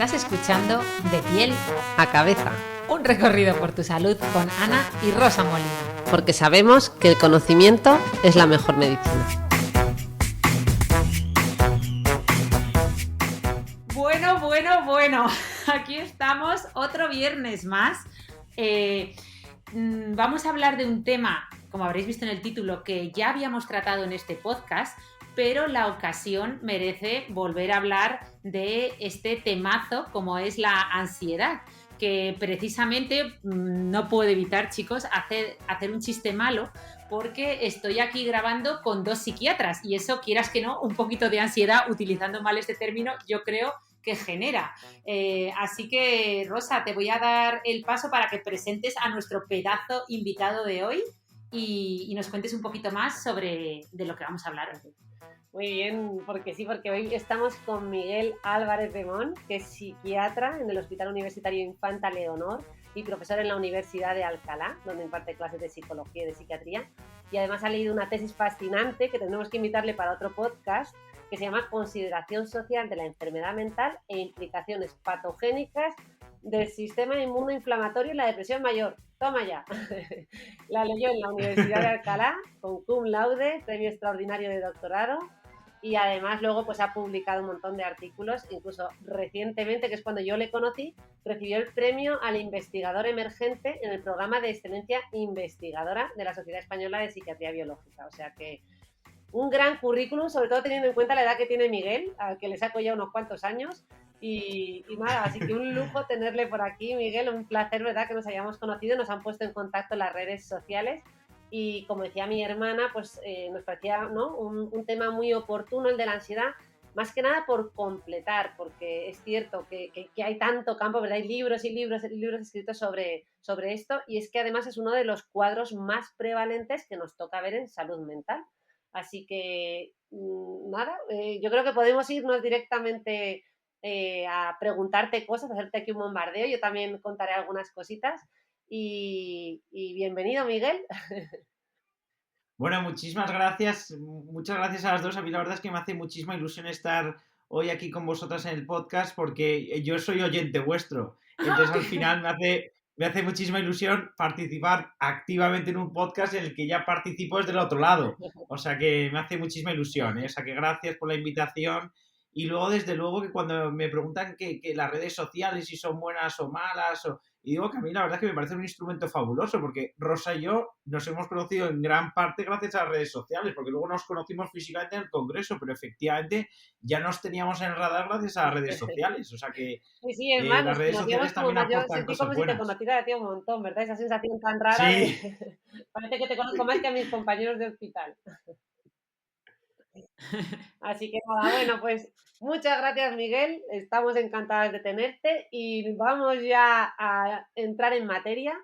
Estás escuchando De piel a cabeza, un recorrido por tu salud con Ana y Rosa Molina. porque sabemos que el conocimiento es la mejor medicina. Bueno, aquí estamos otro viernes más. Vamos a hablar de un tema, como habréis visto en el título, que ya habíamos tratado en este podcast, pero la ocasión merece volver a hablar de este temazo como es la ansiedad, que precisamente no puedo evitar, chicos, hacer un chiste malo, porque estoy aquí grabando con dos psiquiatras y eso, quieras que no, un poquito de ansiedad, utilizando mal este término, yo creo que genera. Así que, Rosa, te voy a dar el paso para que presentes a nuestro pedazo invitado de hoy y nos cuentes un poquito más sobre de lo que vamos a hablar hoy. Muy bien, porque hoy estamos con Miguel Álvarez de Mon, que es psiquiatra en el Hospital Universitario Infanta Leonor y profesor en la Universidad de Alcalá, donde imparte clases de psicología y de psiquiatría. Y además ha leído una tesis fascinante que tendremos que invitarle para otro podcast, que se llama Consideración social de la enfermedad mental e implicaciones patogénicas del sistema inmunoinflamatorio en la depresión mayor. Toma ya. La leyó en la Universidad de Alcalá con cum laude, premio extraordinario de doctorado, y además luego pues ha publicado un montón de artículos, incluso recientemente, que es cuando yo le conocí, recibió el premio al investigador emergente en el programa de excelencia investigadora de la Sociedad Española de Psiquiatría Biológica. O sea que un gran currículum, sobre todo teniendo en cuenta la edad que tiene Miguel, al que le saco ya unos cuantos años. Y nada, así que un lujo tenerle por aquí, Miguel, un placer, ¿verdad?, que nos hayamos conocido, nos han puesto en contacto en las redes sociales y como decía mi hermana, pues nos parecía, ¿no?, un tema muy oportuno, el de la ansiedad, más que nada por completar, porque es cierto que hay tanto campo, ¿verdad?, hay libros y libros escritos sobre esto, y es que además es uno de los cuadros más prevalentes que nos toca ver en salud mental. Así que, nada, yo creo que podemos irnos directamente a preguntarte cosas, hacerte aquí un bombardeo. Yo también contaré algunas cositas. Y bienvenido, Miguel. Bueno, muchísimas gracias. Muchas gracias a las dos. A mí la verdad es que me hace muchísima ilusión estar hoy aquí con vosotras en el podcast porque yo soy oyente vuestro. Entonces al final me hace muchísima ilusión participar activamente en un podcast en el que ya participo desde el otro lado. O sea que me hace muchísima ilusión, ¿eh? O sea que gracias por la invitación. Y luego, desde luego, que cuando me preguntan que las redes sociales si son buenas o malas, y digo que a mí la verdad es que me parece un instrumento fabuloso, porque Rosa y yo nos hemos conocido en gran parte gracias a las redes sociales, porque luego nos conocimos físicamente en el congreso, pero efectivamente ya nos teníamos en el radar gracias a las redes sociales. O sea que Sí, es más, las nos redes conocíamos sociales como también más. Yo aportan sentí cosas como si te buenas. conociera hacía un montón, ¿verdad? Esa sensación tan rara de Sí. parece que te conozco más que a mis compañeros de hospital. Así que nada, bueno, pues muchas gracias, Miguel. Estamos encantadas de tenerte y vamos ya a entrar en materia.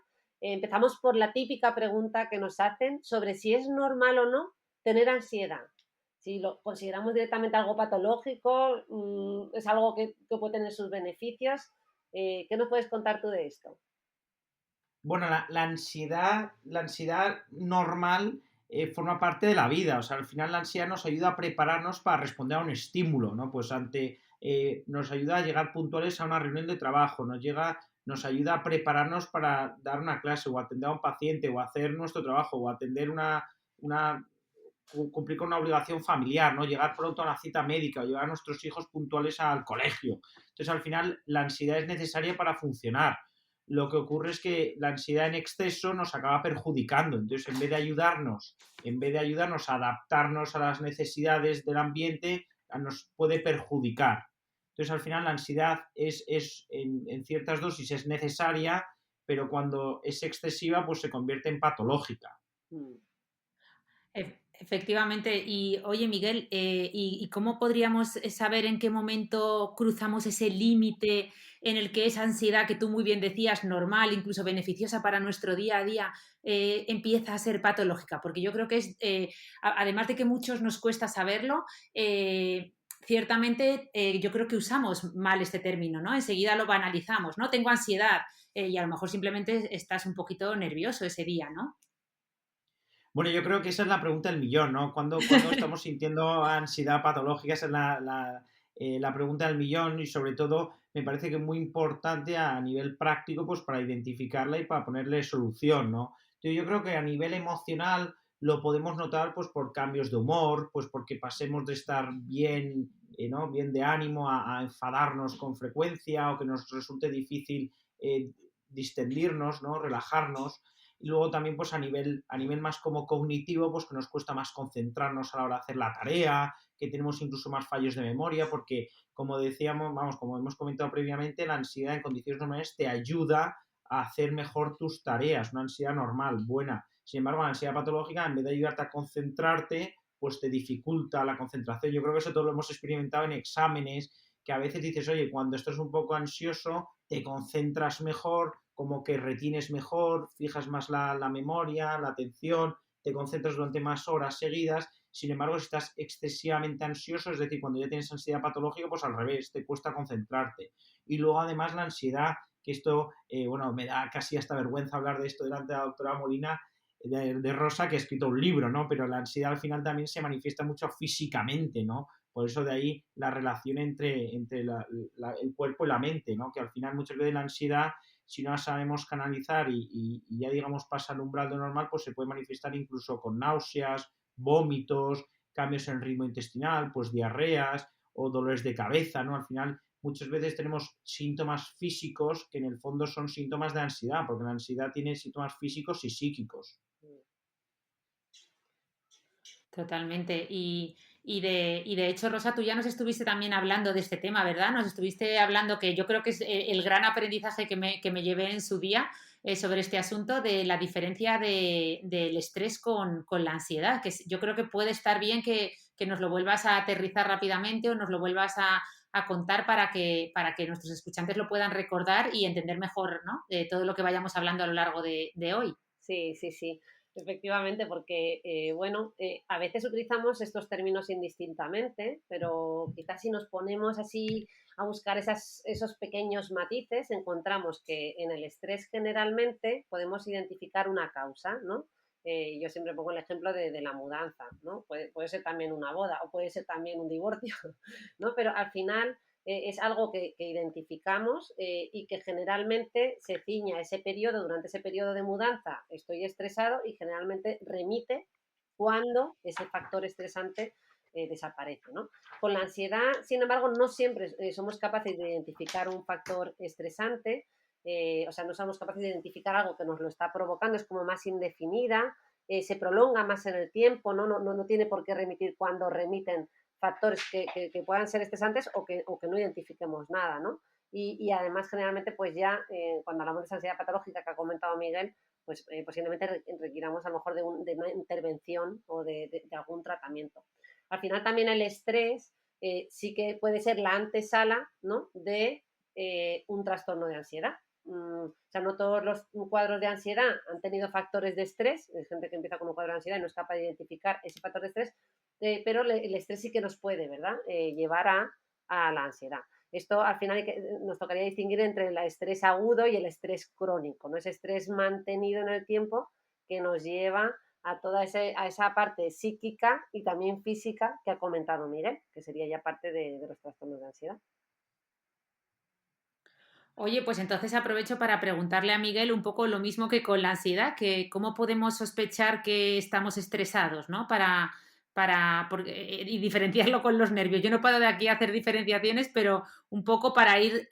Empezamos por la típica pregunta que nos hacen sobre si es normal o no tener ansiedad. Si lo consideramos directamente algo patológico, es algo que puede tener sus beneficios. ¿Qué nos puedes contar tú de esto? Bueno, la ansiedad normal forma parte de la vida. O sea, al final la ansiedad nos ayuda a prepararnos para responder a un estímulo, ¿no? Pues nos ayuda a llegar puntuales a una reunión de trabajo, nos ayuda a prepararnos para dar una clase o atender a un paciente o hacer nuestro trabajo o atender cumplir con una obligación familiar, ¿no? Llegar pronto a una cita médica o llevar a nuestros hijos puntuales al colegio. Entonces, al final, la ansiedad es necesaria para funcionar. Lo que ocurre es que la ansiedad en exceso nos acaba perjudicando. Entonces, en vez de ayudarnos a adaptarnos a las necesidades del ambiente, nos puede perjudicar. Entonces, al final, la ansiedad en ciertas dosis es necesaria, pero cuando es excesiva, pues se convierte en patológica. Efectivamente. Y oye, Miguel, ¿y cómo podríamos saber en qué momento cruzamos ese límite en el que esa ansiedad que tú muy bien decías, normal, incluso beneficiosa para nuestro día a día, empieza a ser patológica? Porque yo creo que además de que muchos nos cuesta saberlo, ciertamente yo creo que usamos mal este término, ¿no? Enseguida lo banalizamos, ¿no? Tengo ansiedad, y a lo mejor simplemente estás un poquito nervioso ese día, ¿no? Bueno, yo creo que esa es la pregunta del millón, ¿no? ¿Cuándo estamos sintiendo ansiedad patológica? Esa es la pregunta del millón y sobre todo me parece que es muy importante a nivel práctico pues para identificarla y para ponerle solución, ¿no? Entonces, yo creo que a nivel emocional lo podemos notar pues por cambios de humor, pues porque pasemos de estar bien, ¿no? Bien de ánimo a enfadarnos con frecuencia o que nos resulte difícil distendirnos, ¿no? Relajarnos. Y luego también pues a nivel más como cognitivo, pues que nos cuesta más concentrarnos a la hora de hacer la tarea, que tenemos incluso más fallos de memoria, porque como decíamos, vamos, como hemos comentado previamente, la ansiedad en condiciones normales te ayuda a hacer mejor tus tareas, una ansiedad normal, buena. Sin embargo, la ansiedad patológica, en vez de ayudarte a concentrarte, pues te dificulta la concentración. Yo creo que eso todo lo hemos experimentado en exámenes, que a veces dices, oye, cuando estás un poco ansioso, te concentras mejor, como que retienes mejor, fijas más la memoria, la atención, te concentras durante más horas seguidas. Sin embargo, si estás excesivamente ansioso, es decir, cuando ya tienes ansiedad patológica, pues al revés, te cuesta concentrarte. Y luego, además, la ansiedad, que esto, bueno, me da casi hasta vergüenza hablar de esto delante de la doctora Molina, de Rosa, que ha escrito un libro, ¿no? Pero la ansiedad al final también se manifiesta mucho físicamente, ¿no? Por eso de ahí la relación entre el cuerpo y la mente, ¿no? Que al final muchas veces la ansiedad, si no la sabemos canalizar y ya digamos pasa el umbral de normal, pues se puede manifestar incluso con náuseas, vómitos, cambios en el ritmo intestinal, pues diarreas o dolores de cabeza, ¿no? Al final muchas veces tenemos síntomas físicos que en el fondo son síntomas de ansiedad, porque la ansiedad tiene síntomas físicos y psíquicos. Totalmente. Y de hecho, Rosa, tú ya nos estuviste también hablando de este tema, ¿verdad? Nos estuviste hablando que yo creo que es el gran aprendizaje que me llevé en su día sobre este asunto de la diferencia del estrés con la ansiedad, que yo creo que puede estar bien que nos lo vuelvas a aterrizar rápidamente o nos lo vuelvas a contar para que nuestros escuchantes lo puedan recordar y entender mejor, ¿no? Todo lo que vayamos hablando a lo largo de hoy. Sí, sí, sí, efectivamente, porque, bueno, a veces utilizamos estos términos indistintamente, pero quizás si nos ponemos así a buscar esos pequeños matices, encontramos que en el estrés generalmente podemos identificar una causa, ¿no? Yo siempre pongo el ejemplo de la mudanza, ¿no? Puede ser también una boda o puede ser también un divorcio, ¿no? Pero al final es algo que identificamos y que generalmente se ciña ese periodo, durante ese periodo de mudanza estoy estresado y generalmente remite cuando ese factor estresante desaparece, ¿no? Con la ansiedad, sin embargo, no siempre somos capaces de identificar un factor estresante, o sea, no somos capaces de identificar algo que nos lo está provocando, es como más indefinida, se prolonga más en el tiempo, no tiene por qué remitir cuando remiten factores que puedan ser estresantes o que no identifiquemos nada, ¿no? Y además, generalmente, pues ya cuando hablamos de esa ansiedad patológica que ha comentado Miguel, pues posiblemente requiramos a lo mejor de una intervención o de algún tratamiento. Al final también el estrés sí que puede ser la antesala, ¿no? De un trastorno de ansiedad. O sea, no todos los cuadros de ansiedad han tenido factores de estrés. Hay gente que empieza con un cuadro de ansiedad y no es capaz de identificar ese factor de estrés, pero el estrés sí que nos puede, ¿verdad? Llevar a la ansiedad. Esto al final nos tocaría distinguir entre el estrés agudo y el estrés crónico, ¿no? Ese estrés mantenido en el tiempo que nos lleva a toda esa parte psíquica y también física que ha comentado Miguel, que sería ya parte de los trastornos de ansiedad. Oye, pues entonces aprovecho para preguntarle a Miguel un poco lo mismo que con la ansiedad, que cómo podemos sospechar que estamos estresados, ¿no? Y diferenciarlo con los nervios. Yo no puedo de aquí hacer diferenciaciones, pero un poco para ir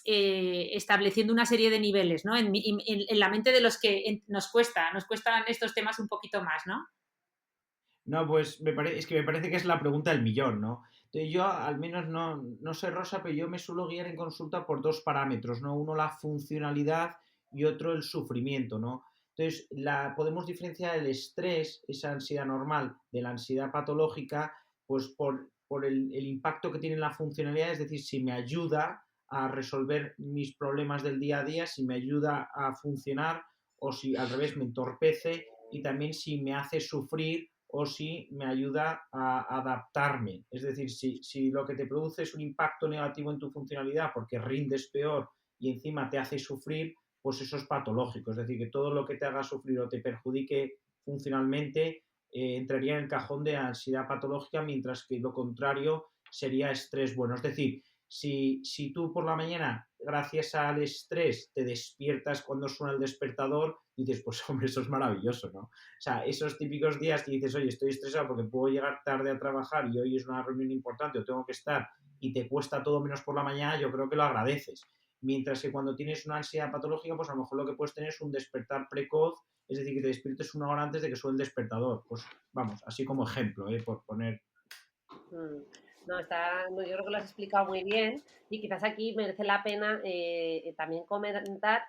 estableciendo una serie de niveles, ¿no? En la mente de los que nos cuestan estos temas un poquito más, ¿no? No, pues es que me parece que es la pregunta del millón, ¿no? Entonces yo al menos no sé, Rosa, pero yo me suelo guiar en consulta por dos parámetros, ¿no? Uno la funcionalidad y otro el sufrimiento, ¿no? Entonces podemos diferenciar el estrés, esa ansiedad normal, de la ansiedad patológica, pues por el impacto que tiene en la funcionalidad, es decir, si me ayuda a resolver mis problemas del día a día, si me ayuda a funcionar o si al revés me entorpece y también si me hace sufrir o si me ayuda a adaptarme. Es decir, si lo que te produce es un impacto negativo en tu funcionalidad porque rindes peor y encima te hace sufrir, pues eso es patológico. Es decir, que todo lo que te haga sufrir o te perjudique funcionalmente entraría en el cajón de ansiedad patológica, mientras que lo contrario sería estrés bueno. Es decir, si tú por la mañana, gracias al estrés, te despiertas cuando suena el despertador, dices, pues hombre, eso es maravilloso, ¿no? O sea, esos típicos días que dices, oye, estoy estresado porque puedo llegar tarde a trabajar y hoy es una reunión importante o tengo que estar y te cuesta todo menos por la mañana, yo creo que lo agradeces. Mientras que cuando tienes una ansiedad patológica, pues a lo mejor lo que puedes tener es un despertar precoz, es decir, que te despiertes una hora antes de que suene el despertador. Pues vamos, así como ejemplo, por poner. No, no, yo creo que lo has explicado muy bien y quizás aquí merece la pena también comentar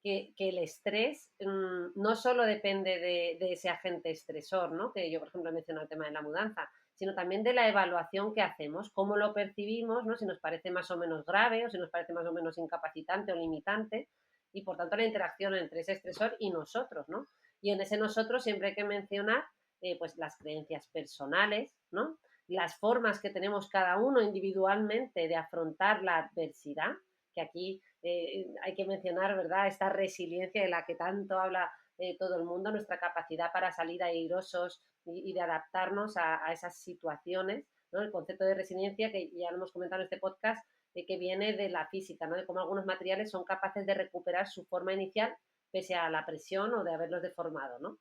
que el estrés no solo depende de ese agente estresor, ¿no? Que yo, por ejemplo, he mencionado el tema de la mudanza, sino también de la evaluación que hacemos, cómo lo percibimos, ¿no? Si nos parece más o menos grave o si nos parece más o menos incapacitante o limitante y, por tanto, la interacción entre ese estresor y nosotros, ¿no? Y en ese nosotros siempre hay que mencionar pues las creencias personales, ¿no? Las formas que tenemos cada uno individualmente de afrontar la adversidad, que aquí hay que mencionar, ¿verdad?, esta resiliencia de la que tanto habla todo el mundo, nuestra capacidad para salir airosos y de adaptarnos a esas situaciones, ¿no? El concepto de resiliencia, que ya lo hemos comentado en este podcast, que viene de la física, ¿no? De cómo algunos materiales son capaces de recuperar su forma inicial pese a la presión o de haberlos deformado, ¿no?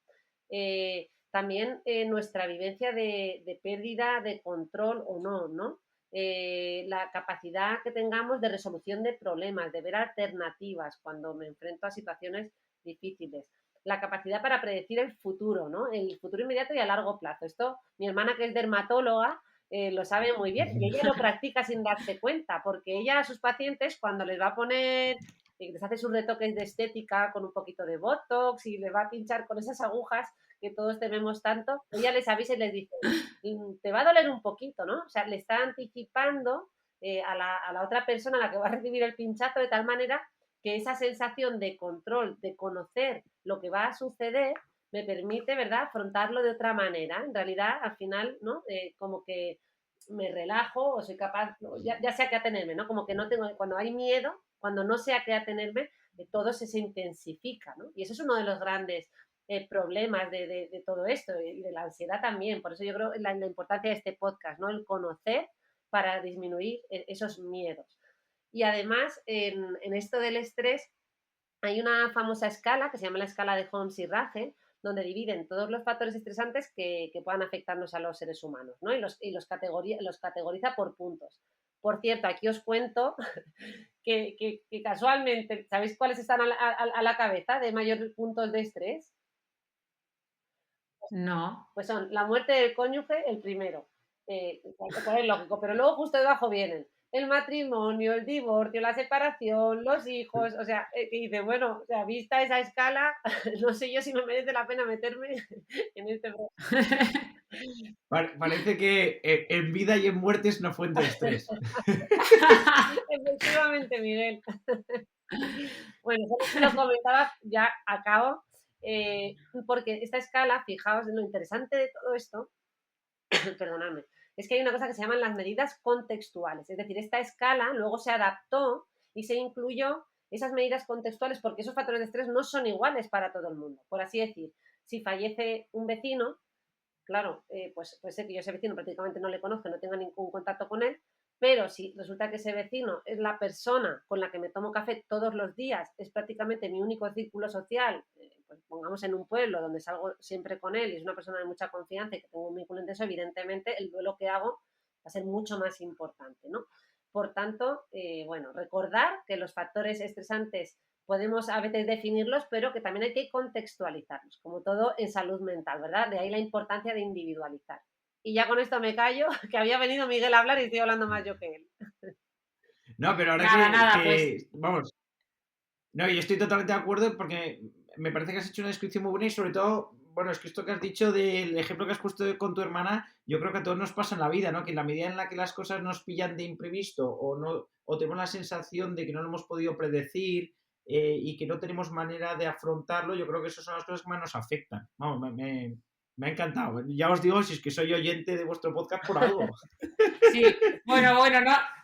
También nuestra vivencia de pérdida de control o no, ¿no? La capacidad que tengamos de resolución de problemas, de ver alternativas cuando me enfrento a situaciones difíciles. La capacidad para predecir el futuro, ¿no? El futuro inmediato y a largo plazo. Esto, mi hermana, que es dermatóloga, lo sabe muy bien y ella lo practica sin darse cuenta, porque ella a sus pacientes, cuando les va a poner, les hace sus retoques de estética con un poquito de botox y les va a pinchar con esas agujas que todos tememos tanto, ella les avisa y les dice, te va a doler un poquito, ¿no? O sea, le está anticipando a la otra persona a la que va a recibir el pinchazo de tal manera que esa sensación de control, de conocer lo que va a suceder, me permite, ¿verdad?, afrontarlo de otra manera. En realidad, al final, ¿no? Como que me relajo o soy capaz, ya sé a qué atenerme, ¿no? Como que no tengo, cuando hay miedo, cuando no sé a qué atenerme, todo se intensifica, ¿no? Y eso es uno de los grandes problemas de todo esto y de la ansiedad también. Por eso yo creo la importancia de este podcast, ¿no? El conocer para disminuir esos miedos. Y además, en esto del estrés, hay una famosa escala que se llama la escala de Holmes y Rahe, donde dividen todos los factores estresantes que puedan afectarnos a los seres humanos, ¿no? Y los categoriza por puntos. Por cierto, aquí os cuento que casualmente, ¿sabéis cuáles están a la cabeza de mayores puntos de estrés? No. Pues son la muerte del cónyuge, el primero. Es lógico, pero luego justo debajo vienen el matrimonio, el divorcio, la separación, los hijos, o sea, que dice, bueno, o sea, vista esa escala, no sé yo si me merece la pena meterme en este problema. Parece que en vida y en muerte es una fuente de estrés. Efectivamente, Miguel. Bueno, solo lo comentaba, ya acabo, porque esta escala, fijaos en lo interesante de todo esto, perdonadme, es que hay una cosa que se llaman las medidas contextuales, es decir, esta escala luego se adaptó y se incluyó esas medidas contextuales porque esos factores de estrés no son iguales para todo el mundo. Por así decir, si fallece un vecino, claro, pues sé que yo ese vecino prácticamente no le conozco, no tengo ningún contacto con él, pero si resulta que ese vecino es la persona con la que me tomo café todos los días, es prácticamente mi único círculo social, pues pongamos en un pueblo donde salgo siempre con él y es una persona de mucha confianza y que tengo un vínculo intenso, evidentemente el duelo que hago va a ser mucho más importante, ¿no? Por tanto, bueno, recordar que los factores estresantes podemos a veces definirlos, pero que también hay que contextualizarlos, como todo en salud mental, ¿verdad? De ahí la importancia de individualizar. Y ya con esto me callo, que había venido Miguel a hablar y estoy hablando más yo que él. No, pero ahora pues... vamos, no, yo estoy totalmente de acuerdo porque me parece que has hecho una descripción muy buena y sobre todo, bueno, es que esto que has dicho del ejemplo que has puesto con tu hermana, yo creo que a todos nos pasa en la vida, ¿no? Que en la medida en la que las cosas nos pillan de imprevisto o tenemos la sensación de que no lo hemos podido predecir y que no tenemos manera de afrontarlo, yo creo que esas son las cosas que más nos afectan. Vamos, me ha encantado. Ya os digo, si es que soy oyente de vuestro podcast por algo. Sí, bueno,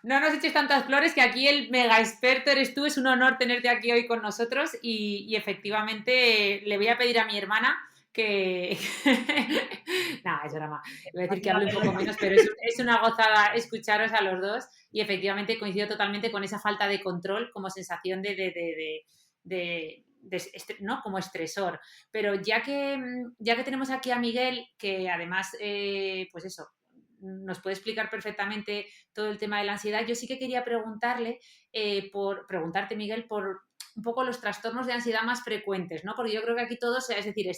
no nos eches tantas flores, que aquí el mega experto eres tú, es un honor tenerte aquí hoy con nosotros y efectivamente le voy a pedir a mi hermana que... No, es broma. Iba a decir que hablo un poco menos, pero es una gozada escucharos a los dos y efectivamente coincido totalmente con esa falta de control como sensación ¿no? Como estresor. Pero ya que tenemos aquí a Miguel, que además, pues eso, nos puede explicar perfectamente todo el tema de la ansiedad, yo sí que quería preguntarte, Miguel, por un poco los trastornos de ansiedad más frecuentes, ¿no? Porque yo creo que aquí todos, es decir,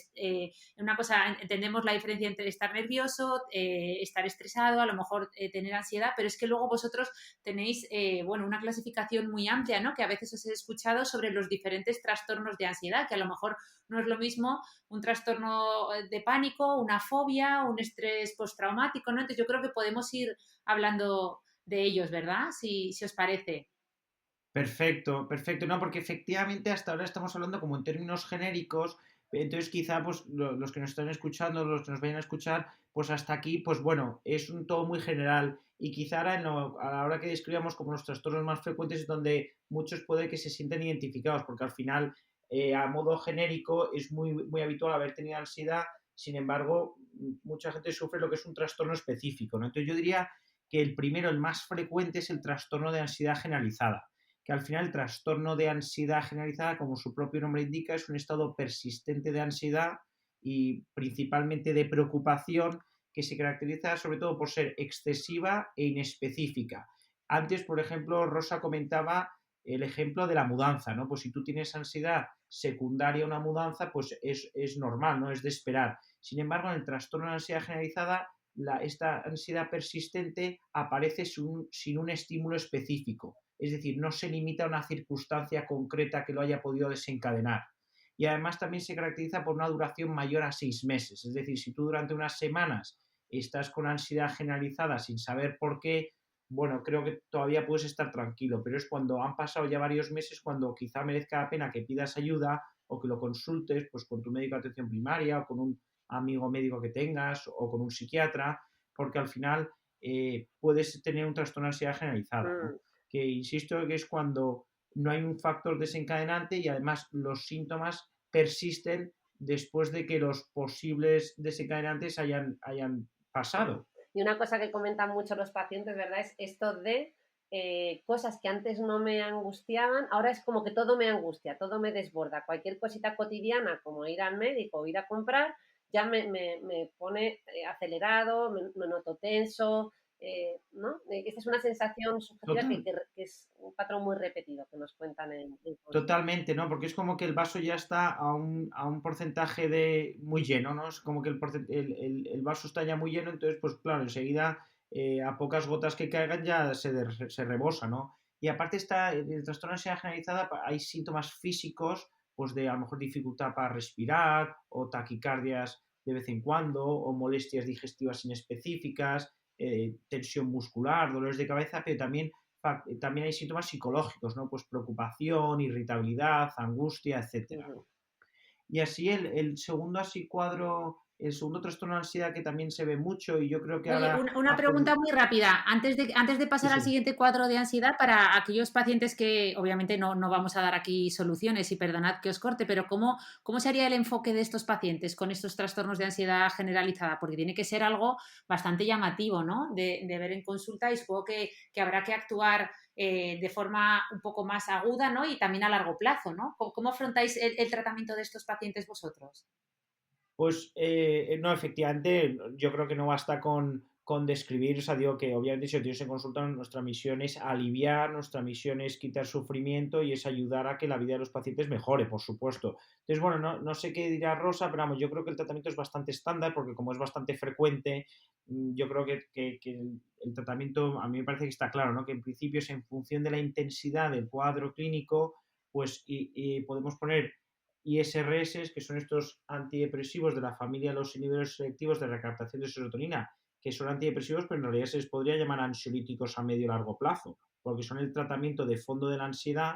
una cosa, entendemos la diferencia entre estar nervioso, estar estresado, a lo mejor tener ansiedad, pero es que luego vosotros tenéis, bueno, una clasificación muy amplia, ¿no? Que a veces os he escuchado sobre los diferentes trastornos de ansiedad, que a lo mejor no es lo mismo un trastorno de pánico, una fobia, un estrés postraumático, ¿no? Entonces yo creo que podemos ir hablando de ellos, ¿verdad? Si os parece. Perfecto, perfecto. No, porque efectivamente hasta ahora estamos hablando como en términos genéricos, entonces quizá pues los que nos están escuchando, los que nos vayan a escuchar, pues hasta aquí, pues bueno, es un todo muy general y quizá ahora a la hora que describamos como los trastornos más frecuentes es donde muchos puede que se sienten identificados, porque al final a modo genérico es muy habitual haber tenido ansiedad, sin embargo, mucha gente sufre lo que es un trastorno específico, ¿no? Entonces yo diría que el primero, el más frecuente es el trastorno de ansiedad generalizada, que al final el trastorno de ansiedad generalizada, como su propio nombre indica, es un estado persistente de ansiedad y principalmente de preocupación que se caracteriza sobre todo por ser excesiva e inespecífica. Antes, por ejemplo, Rosa comentaba el ejemplo de la mudanza, ¿no? Pues si tú tienes ansiedad secundaria a una mudanza, pues es normal, no es de esperar. Sin embargo, en el trastorno de ansiedad generalizada, esta ansiedad persistente aparece sin un estímulo específico. Es decir, no se limita a una circunstancia concreta que lo haya podido desencadenar. Y además también se caracteriza por una duración mayor a 6 meses. Es decir, si tú durante unas semanas estás con ansiedad generalizada sin saber por qué, bueno, creo que todavía puedes estar tranquilo, pero es cuando han pasado ya varios meses cuando quizá merezca la pena que pidas ayuda o que lo consultes pues con tu médico de atención primaria o con un amigo médico que tengas o con un psiquiatra, porque al final puedes tener un trastorno de ansiedad generalizada, ¿no? Que insisto que es cuando no hay un factor desencadenante y además los síntomas persisten después de que los posibles desencadenantes hayan pasado. Y una cosa que comentan mucho los pacientes, ¿verdad? Es esto de cosas que antes no me angustiaban, ahora es como que todo me angustia, todo me desborda. Cualquier cosita cotidiana, como ir al médico o ir a comprar, ya me pone acelerado, me noto tenso, ¿no? Esta es una sensación subjetiva Total, que es un patrón muy repetido que nos cuentan en consulta. Totalmente, ¿no? Porque es como que el vaso ya está a un porcentaje de muy lleno, ¿no? Es como que el vaso está ya muy lleno, entonces, pues claro, enseguida a pocas gotas que caigan ya se rebosa, ¿no? Y aparte está, el trastorno de ansiedad generalizada, hay síntomas físicos, pues de a lo mejor dificultad para respirar, o taquicardias de vez en cuando, o molestias digestivas inespecíficas, tensión muscular, dolores de cabeza, pero también hay síntomas psicológicos, ¿no? Pues preocupación, irritabilidad, angustia, etcétera, Ujú. ¿no? Y así el segundo así cuadro, el segundo trastorno de ansiedad que también se ve mucho y yo creo que Oye, ahora una pregunta muy rápida, antes de sí, pasar al sí. siguiente cuadro de ansiedad, para aquellos pacientes que obviamente no vamos a dar aquí soluciones y perdonad que os corte, pero ¿cómo sería el enfoque de estos pacientes con estos trastornos de ansiedad generalizada? Porque tiene que ser algo bastante llamativo, ¿no? De ver en consulta y supongo que habrá que actuar de forma un poco más aguda, ¿no? Y también a largo plazo, ¿no? ¿Cómo afrontáis el tratamiento de estos pacientes vosotros? Pues no, efectivamente, yo creo que no basta con describir, o sea, digo que obviamente si lo tienes en consulta, nuestra misión es aliviar, nuestra misión es quitar sufrimiento y es ayudar a que la vida de los pacientes mejore, por supuesto. Entonces, bueno, no sé qué dirá Rosa, pero vamos, yo creo que el tratamiento es bastante estándar porque como es bastante frecuente, yo creo que el tratamiento a mí me parece que está claro, ¿no? Que en principio es en función de la intensidad del cuadro clínico, pues y podemos poner ISRS, que son estos antidepresivos de la familia de los inhibidores selectivos de recaptación de serotonina, que son antidepresivos, pero en realidad se les podría llamar ansiolíticos a medio y largo plazo, porque son el tratamiento de fondo de la ansiedad,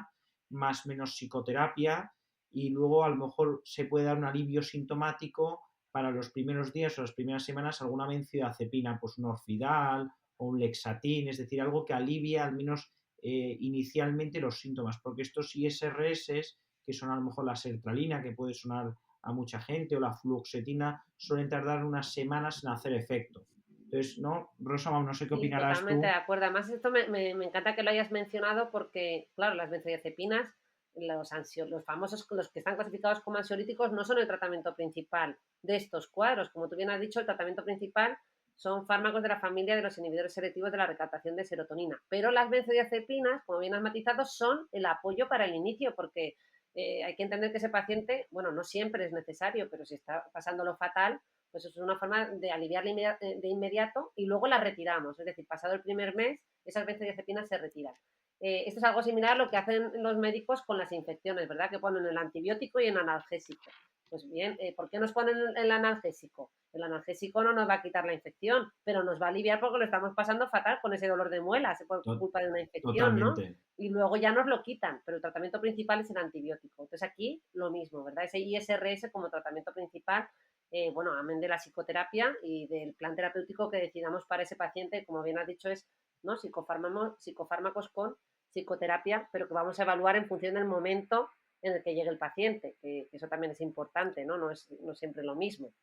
más menos psicoterapia, y luego a lo mejor se puede dar un alivio sintomático para los primeros días o las primeras semanas, alguna benzodiazepina, pues un Orfidal o un Lexatin, es decir, algo que alivie al menos inicialmente los síntomas, porque estos ISRS que son a lo mejor la sertralina, que puede sonar a mucha gente, o la fluoxetina, suelen tardar unas semanas en hacer efecto. Entonces, ¿no? Rosa, no sé qué opinarás tú. Totalmente de acuerdo. Además, esto me encanta que lo hayas mencionado porque, claro, las benzodiazepinas, los famosos, los que están clasificados como ansiolíticos, no son el tratamiento principal de estos cuadros. Como tú bien has dicho, el tratamiento principal son fármacos de la familia de los inhibidores selectivos de la recaptación de serotonina. Pero las benzodiazepinas, como bien has matizado, son el apoyo para el inicio, porque hay que entender que ese paciente, bueno, no siempre es necesario, pero si está pasándolo fatal, pues es una forma de aliviar de inmediato y luego la retiramos. Es decir, pasado el primer mes, esas benzodiazepinas se retiran. Esto es algo similar a lo que hacen los médicos con las infecciones, ¿verdad? Que ponen el antibiótico y el analgésico. Pues bien, ¿por qué nos ponen el analgésico? El analgésico no nos va a quitar la infección, pero nos va a aliviar porque lo estamos pasando fatal con ese dolor de muelas por culpa de una infección, Totalmente. ¿no? Y luego ya nos lo quitan, pero el tratamiento principal es el antibiótico. Entonces aquí lo mismo, ¿verdad? Ese ISRS como tratamiento principal, bueno, amén de la psicoterapia y del plan terapéutico que decidamos para ese paciente, como bien has dicho, es, ¿no?, psicofármacos con psicoterapia, pero que vamos a evaluar en función del momento en el que llegue el paciente, que eso también es importante, ¿no? No es siempre lo mismo.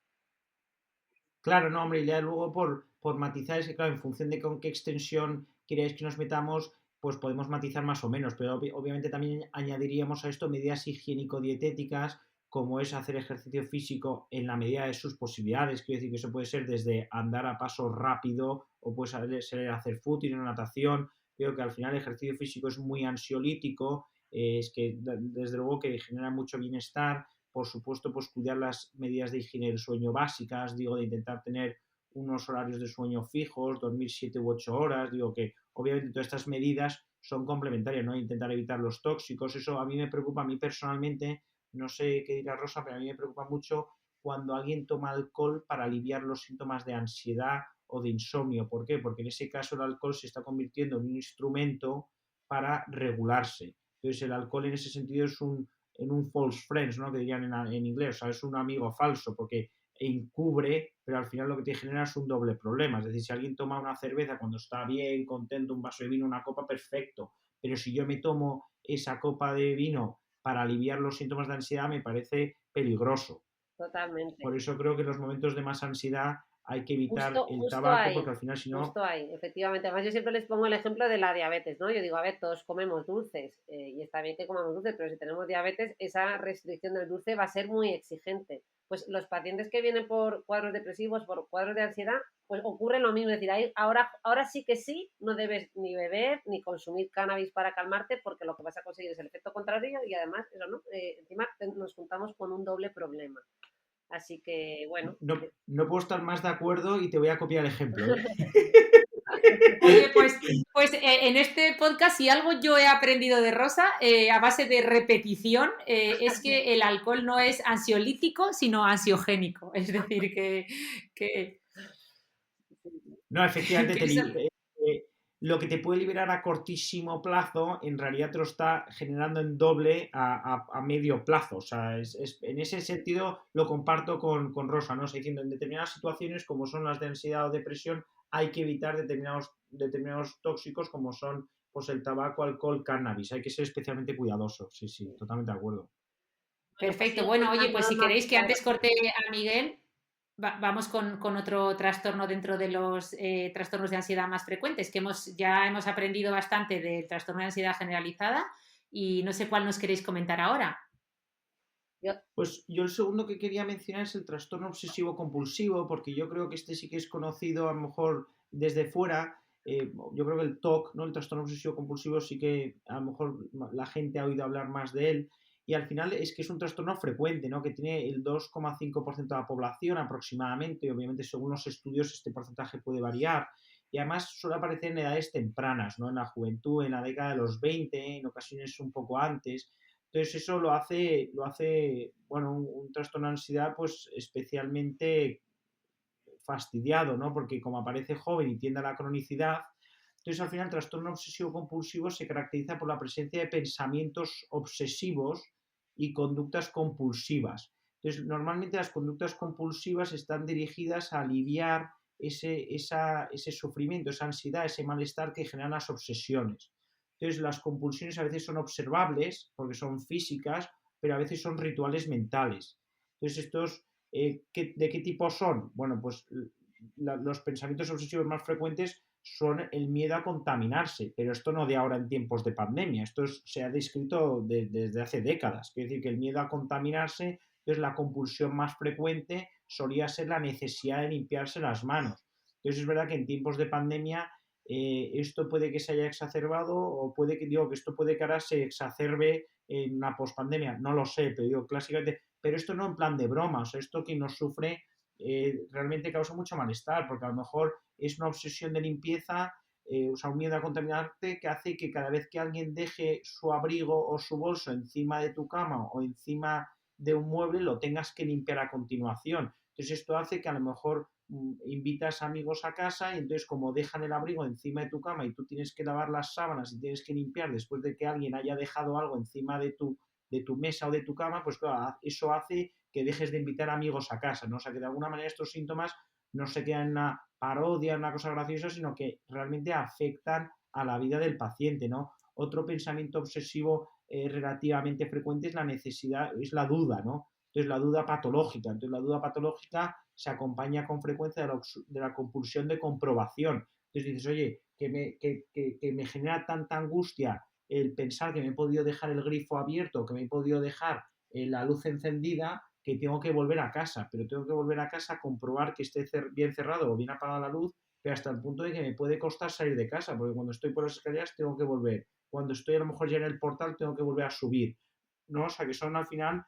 Claro, no, hombre, y ya luego por matizar, es que claro, en función de con qué extensión queréis que nos metamos, pues podemos matizar más o menos, pero obviamente también añadiríamos a esto medidas higiénico-dietéticas, como es hacer ejercicio físico en la medida de sus posibilidades. Quiero decir que eso puede ser desde andar a paso rápido o puede ser hacer footing o natación. Creo que al final el ejercicio físico es muy ansiolítico, es que desde luego que genera mucho bienestar. Por supuesto, pues cuidar las medidas de higiene del sueño básicas, digo, de intentar tener unos horarios de sueño fijos, dormir 7 u 8 horas, digo que obviamente todas estas medidas son complementarias, ¿no? Intentar evitar los tóxicos, eso a mí me preocupa, a mí personalmente, no sé qué dirá Rosa, pero a mí me preocupa mucho cuando alguien toma alcohol para aliviar los síntomas de ansiedad o de insomnio. ¿Por qué? Porque en ese caso el alcohol se está convirtiendo en un instrumento para regularse. Entonces el alcohol en ese sentido es en un false friends, ¿no?, que dirían en inglés, o sea, es un amigo falso, porque encubre, pero al final lo que te genera es un doble problema. Es decir, si alguien toma una cerveza cuando está bien, contento, un vaso de vino, una copa, perfecto, pero si yo me tomo esa copa de vino para aliviar los síntomas de ansiedad, me parece peligroso. Totalmente. Por eso creo que en los momentos de más ansiedad hay que evitar el Justo tabaco, ahí, porque al final si no... justo ahí, efectivamente. Además, yo siempre les pongo el ejemplo de la diabetes, ¿no? Yo digo, a ver, todos comemos dulces y está bien que comamos dulces, pero si tenemos diabetes, esa restricción del dulce va a ser muy exigente. Pues los pacientes que vienen por cuadros depresivos, por cuadros de ansiedad, pues ocurre lo mismo. Es decir, ahora sí que sí, no debes ni beber ni consumir cannabis para calmarte, porque lo que vas a conseguir es el efecto contrario y además, eso, ¿no? Encima nos juntamos con un doble problema. Así que, bueno. No puedo estar más de acuerdo y te voy a copiar el ejemplo, ¿eh? Oye, pues en este podcast, si algo yo he aprendido de Rosa, a base de repetición, es que el alcohol no es ansiolítico, sino ansiogénico. Es decir, que... No, efectivamente, lo que te puede liberar a cortísimo plazo, en realidad te lo está generando en doble a medio plazo. O sea, en ese sentido lo comparto con Rosa, ¿no? O sea, diciendo, en determinadas situaciones, como son las de ansiedad o depresión, hay que evitar determinados tóxicos como son, pues, el tabaco, alcohol, cannabis. Hay que ser especialmente cuidadosos. Sí, sí, totalmente de acuerdo. Perfecto. Bueno, oye, pues si queréis que antes corte a Miguel, vamos con otro trastorno dentro de los trastornos de ansiedad más frecuentes, que ya hemos aprendido bastante del trastorno de ansiedad generalizada y no sé cuál nos queréis comentar ahora. Pues yo el segundo que quería mencionar es el trastorno obsesivo compulsivo, porque yo creo que este sí que es conocido a lo mejor desde fuera. Yo creo que el TOC, ¿no?, el trastorno obsesivo compulsivo, sí que a lo mejor la gente ha oído hablar más de él. Y al final es que es un trastorno frecuente, ¿no?, que tiene el 2,5% de la población aproximadamente. Y obviamente, según los estudios, este porcentaje puede variar. Y además suele aparecer en edades tempranas, ¿no?, en la juventud, en la década de los 20, en ocasiones un poco antes. Entonces eso lo hace bueno, un trastorno de ansiedad pues especialmente fastidiado, ¿no? Porque como aparece joven y tiende a la cronicidad, entonces al final el trastorno obsesivo compulsivo se caracteriza por la presencia de pensamientos obsesivos y conductas compulsivas. Entonces normalmente las conductas compulsivas están dirigidas a aliviar ese sufrimiento, esa ansiedad, ese malestar que generan las obsesiones. Entonces las compulsiones a veces son observables porque son físicas, pero a veces son rituales mentales. Entonces, estos, ¿de qué tipo son? Bueno, pues los pensamientos obsesivos más frecuentes son el miedo a contaminarse, pero esto no de ahora en tiempos de pandemia, se ha descrito desde hace décadas. Quiere decir que el miedo a contaminarse, entonces la compulsión más frecuente solía ser la necesidad de limpiarse las manos. Entonces es verdad que en tiempos de pandemia esto puede que se haya exacerbado o puede que, digo, que esto puede que ahora se exacerbe en una pospandemia, no lo sé, pero digo, clásicamente, pero esto no en plan de broma, o sea, esto quien nos sufre realmente causa mucho malestar, porque a lo mejor es una obsesión de limpieza, o sea, un miedo a contaminarte que hace que cada vez que alguien deje su abrigo o su bolso encima de tu cama o encima de un mueble, lo tengas que limpiar a continuación. Entonces esto hace que a lo mejor invitas amigos a casa y entonces como dejan el abrigo encima de tu cama y tú tienes que lavar las sábanas y tienes que limpiar después de que alguien haya dejado algo encima de tu mesa o de tu cama, pues claro, eso hace que dejes de invitar amigos a casa, ¿no? O sea, que de alguna manera estos síntomas no se quedan en una parodia, en una cosa graciosa, sino que realmente afectan a la vida del paciente, ¿no? Otro pensamiento obsesivo relativamente frecuente es la necesidad, es la duda, ¿no? Entonces, la duda patológica. Entonces, la duda patológica se acompaña con frecuencia de la compulsión de comprobación. Entonces dices, oye, que me genera tanta angustia el pensar que me he podido dejar el grifo abierto, que me he podido dejar la luz encendida, que tengo que volver a casa, pero tengo que volver a casa a comprobar que esté bien cerrado o bien apagada la luz, pero hasta el punto de que me puede costar salir de casa, porque cuando estoy por las escaleras tengo que volver, cuando estoy a lo mejor ya en el portal tengo que volver a subir, ¿no? O sea, que son al final,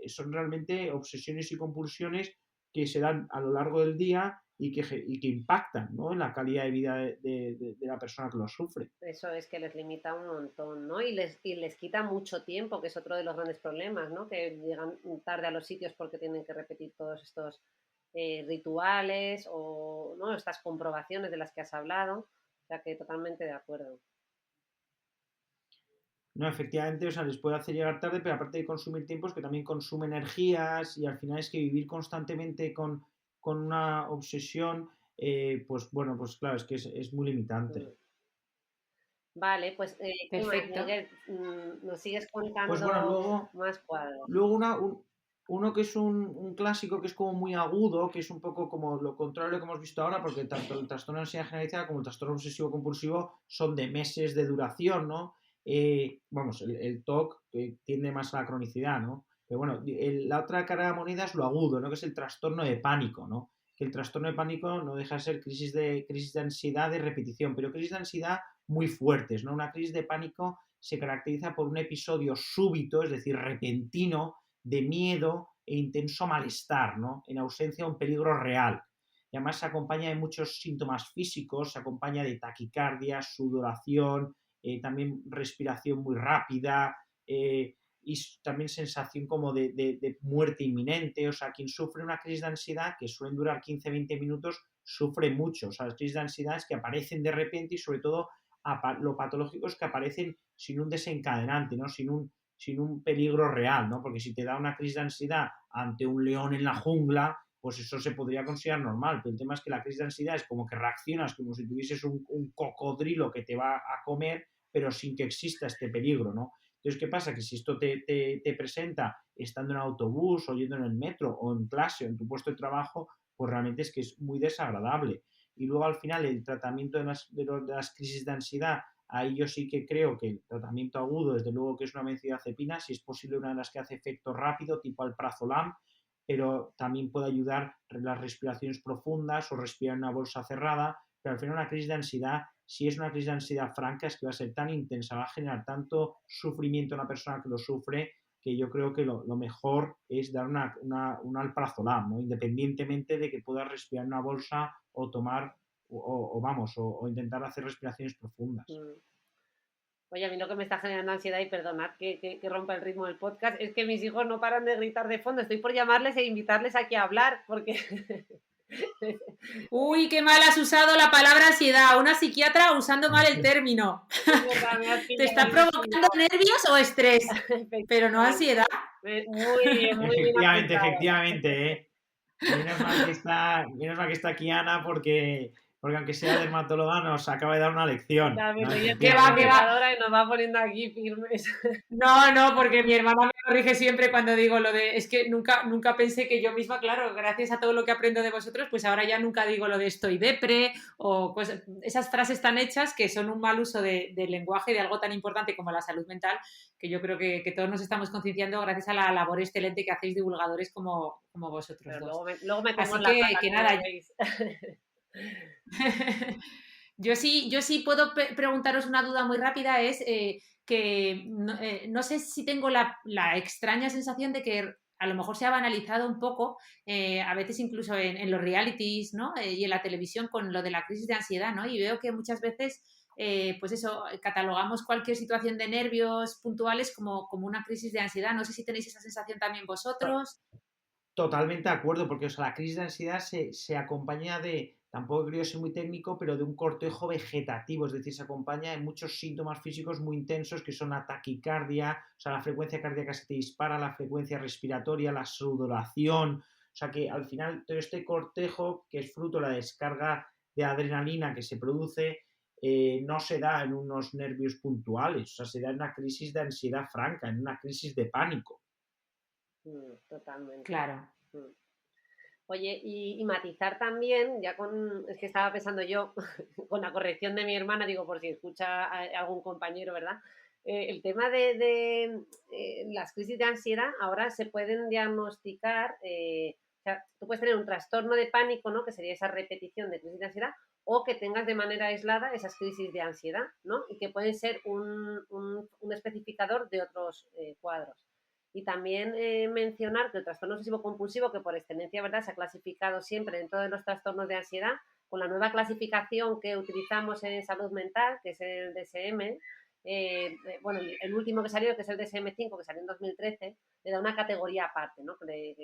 son realmente obsesiones y compulsiones que se dan a lo largo del día y que impactan, ¿no?, en la calidad de vida de la persona que lo sufre. Eso es que les limita un montón, ¿no? Y les quita mucho tiempo, que es otro de los grandes problemas, ¿no? Que llegan tarde a los sitios porque tienen que repetir todos estos rituales o, ¿no?, estas comprobaciones de las que has hablado. O sea que totalmente de acuerdo. No, efectivamente, o sea, les puede hacer llegar tarde, pero aparte de consumir tiempo, es que también consume energías y al final es que vivir constantemente con una obsesión, pues bueno, pues claro, es que es muy limitante. Vale, pues ¿qué más, Perfecto. Miguel? ¿Nos sigues Pues bueno, contando más cuadros? luego uno que es un clásico que es como muy agudo, que es un poco como lo contrario de lo que hemos visto ahora, porque tanto el trastorno de ansiedad generalizada como el trastorno obsesivo compulsivo son de meses de duración, ¿no? Vamos, el TOC tiende más a la cronicidad, ¿no? Pero bueno, la otra cara de la moneda es lo agudo, ¿no? Que es el trastorno de pánico, ¿no? Que el trastorno de pánico no deja de ser crisis de ansiedad de repetición, pero crisis de ansiedad muy fuertes, ¿no? Una crisis de pánico se caracteriza por un episodio súbito, es decir, repentino, de miedo e intenso malestar, ¿no?, en ausencia de un peligro real. Y además se acompaña de muchos síntomas físicos, se acompaña de taquicardia, sudoración, también respiración muy rápida y también sensación como de muerte inminente. O sea, quien sufre una crisis de ansiedad, que suelen durar 15-20 minutos, sufre mucho. O sea, las crisis de ansiedad es que aparecen de repente y sobre todo lo patológico es que aparecen sin un desencadenante, ¿no?, sin un peligro real, ¿no? Porque si te da una crisis de ansiedad ante un león en la jungla, pues eso se podría considerar normal. Pero el tema es que la crisis de ansiedad es como que reaccionas como si tuvieses un cocodrilo que te va a comer, pero sin que exista este peligro, ¿no? Entonces, ¿qué pasa? Que si esto te presenta estando en autobús o yendo en el metro o en clase o en tu puesto de trabajo, pues realmente es que es muy desagradable. Y luego al final el tratamiento de las crisis de ansiedad, ahí yo sí que creo que el tratamiento agudo, desde luego que es una benzodiazepina, si es posible una de las que hace efecto rápido, tipo alprazolam, pero también puede ayudar las respiraciones profundas o respirar en una bolsa cerrada, pero al final una crisis de ansiedad, si es una crisis de ansiedad franca, es que va a ser tan intensa, va a generar tanto sufrimiento a una persona que lo sufre, que yo creo que lo mejor es dar un alprazolam, ¿no?, independientemente de que puedas respirar en una bolsa o tomar o intentar hacer respiraciones profundas. Oye, a mí lo que me está generando ansiedad, y perdonad que rompa el ritmo del podcast, es que mis hijos no paran de gritar de fondo. Estoy por llamarles e invitarles aquí a hablar, porque... Uy, qué mal has usado la palabra ansiedad. Una psiquiatra usando mal el término. ¿Te está provocando nervios o estrés? Pero no ansiedad. Muy bien, muy efectivamente, Efectivamente. Menos mal que está aquí Ana porque porque aunque sea dermatóloga nos acaba de dar una lección. Totalmente. ¿Qué va? Y nos va poniendo aquí firmes. No, porque mi hermana me corrige siempre cuando digo lo de, es que nunca pensé que yo misma, claro, gracias a todo lo que aprendo de vosotros, pues ahora ya nunca digo lo de estoy depre o cosas, esas frases tan hechas que son un mal uso del lenguaje de algo tan importante como la salud mental, que yo creo que todos nos estamos concienciando gracias a la labor excelente que hacéis divulgadores como vosotros. Pero dos. luego metemos Así la que nada. Yo sí puedo preguntaros una duda muy rápida, es que no sé si tengo la extraña sensación de que a lo mejor se ha banalizado un poco, a veces incluso en los realities, ¿no? Y en la televisión con lo de la crisis de ansiedad, ¿no? Y veo que muchas veces, pues eso, catalogamos cualquier situación de nervios puntuales como una crisis de ansiedad. No sé si tenéis esa sensación también vosotros. Totalmente de acuerdo, porque o sea, la crisis de ansiedad se acompaña de, tampoco creo ser muy técnico, pero de un cortejo vegetativo, es decir, se acompaña de muchos síntomas físicos muy intensos que son la taquicardia, o sea, la frecuencia cardíaca se te dispara, la frecuencia respiratoria, la sudoración, o sea que al final todo este cortejo, que es fruto de la descarga de adrenalina que se produce, no se da en unos nervios puntuales, o sea, se da en una crisis de ansiedad franca, en una crisis de pánico. Totalmente. Claro. Oye, y matizar también, es que estaba pensando yo, con la corrección de mi hermana, digo, por si escucha a algún compañero, ¿verdad? El tema de las crisis de ansiedad, ahora se pueden diagnosticar, o sea, tú puedes tener un trastorno de pánico, ¿no? Que sería esa repetición de crisis de ansiedad, o que tengas de manera aislada esas crisis de ansiedad, ¿no? Y que pueden ser un especificador de otros cuadros. Y también mencionar que el trastorno obsesivo compulsivo, que por excelencia, ¿verdad?, se ha clasificado siempre dentro de los trastornos de ansiedad, con la nueva clasificación que utilizamos en salud mental, que es el DSM, bueno, el último que salió, que es el DSM-5, que salió en 2013, le da una categoría aparte, ¿no? Le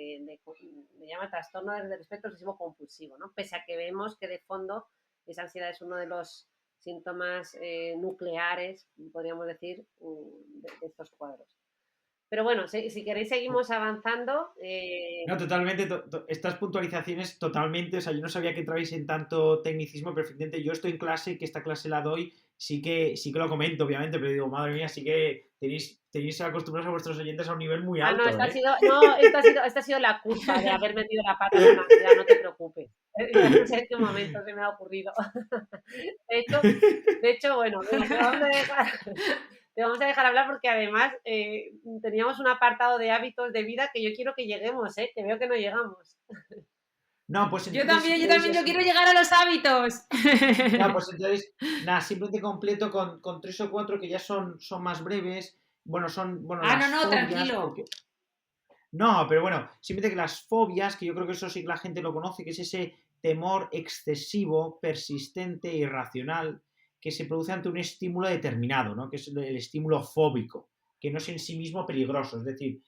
llama trastorno del espectro obsesivo compulsivo, ¿no? Pese a que vemos que de fondo esa ansiedad es uno de los síntomas nucleares, podríamos decir, de estos cuadros. Pero bueno, si queréis seguimos avanzando. No, totalmente, estas puntualizaciones totalmente, o sea, yo no sabía que traéis en tanto tecnicismo, perfectamente, yo estoy en clase, que esta clase la doy, sí que lo comento, obviamente, pero digo, madre mía, sí que tenéis acostumbrados a vuestros oyentes a un nivel muy alto, no, esta ha sido la culpa de haber metido la pata en la ansiedad, no te preocupes. No sé en qué momento se me ha ocurrido. De hecho, bueno, te vamos a dejar hablar porque además teníamos un apartado de hábitos de vida que yo quiero que lleguemos, que veo que no llegamos. No, pues yo también, yo quiero llegar a los hábitos. No, pues entonces, nada, simplemente completo con 3 o 4 que ya son más breves. Bueno, las no, fobias, tranquilo. porque... No, pero bueno, simplemente que las fobias, que yo creo que eso sí que la gente lo conoce, que es ese temor excesivo, persistente e irracional que se produce ante un estímulo determinado, ¿no? Que es el estímulo fóbico, que no es en sí mismo peligroso, es decir,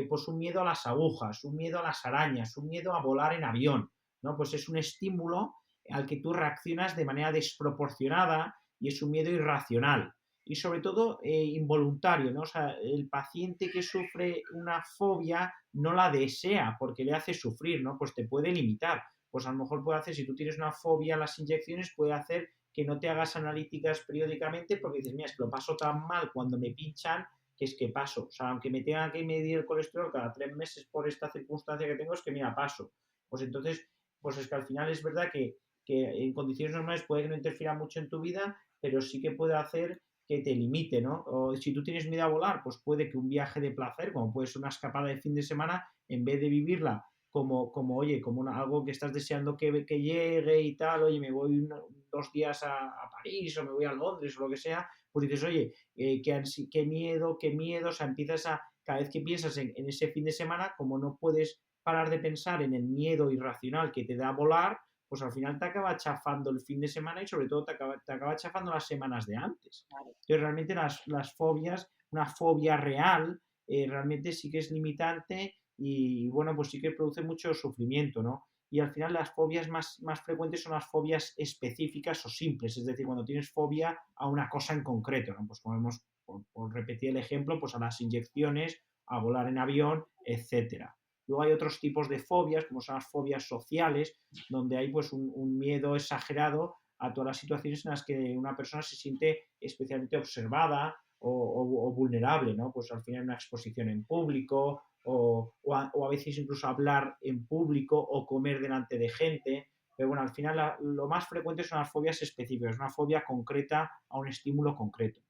pues un miedo a las agujas, un miedo a las arañas, un miedo a volar en avión, ¿no? Pues es un estímulo al que tú reaccionas de manera desproporcionada y es un miedo irracional y sobre todo involuntario, ¿no? O sea, el paciente que sufre una fobia no la desea porque le hace sufrir, ¿no? Pues te puede limitar. Pues a lo mejor puede hacer, si tú tienes una fobia a las inyecciones, puede hacer que no te hagas analíticas periódicamente porque dices, mira, es que lo paso tan mal cuando me pinchan que es que paso. O sea, aunque me tenga que medir el colesterol cada 3 meses por esta circunstancia que tengo, es que mira, paso. Pues entonces, pues es que al final es verdad que en condiciones normales puede que no interfiera mucho en tu vida, pero sí que puede hacer que te limite, ¿no? O si tú tienes miedo a volar, pues puede que un viaje de placer, como puede ser una escapada de fin de semana, en vez de vivirla oye, como algo que estás deseando que llegue y tal, oye, me voy 2 días a París o me voy a Londres o lo que sea, pues dices, oye, qué miedo, o sea, cada vez que piensas en ese fin de semana, como no puedes parar de pensar en el miedo irracional que te da volar, pues al final te acaba chafando el fin de semana y sobre todo te acaba chafando las semanas de antes. Entonces realmente las fobias, una fobia real, realmente sí que es limitante y bueno, pues sí que produce mucho sufrimiento, ¿no? Y al final las fobias más frecuentes son las fobias específicas o simples, es decir, cuando tienes fobia a una cosa en concreto, ¿no? Pues como hemos, por repetir el ejemplo, pues a las inyecciones, a volar en avión, etcétera. Luego hay otros tipos de fobias, como son las fobias sociales, donde hay pues un miedo exagerado a todas las situaciones en las que una persona se siente especialmente observada o vulnerable, ¿no? Pues al final una exposición en público o a veces incluso hablar en público o comer delante de gente. Pero bueno, al final lo más frecuente son las fobias específicas, una fobia concreta a un estímulo concreto.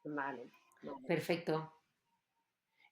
Vale. Perfecto.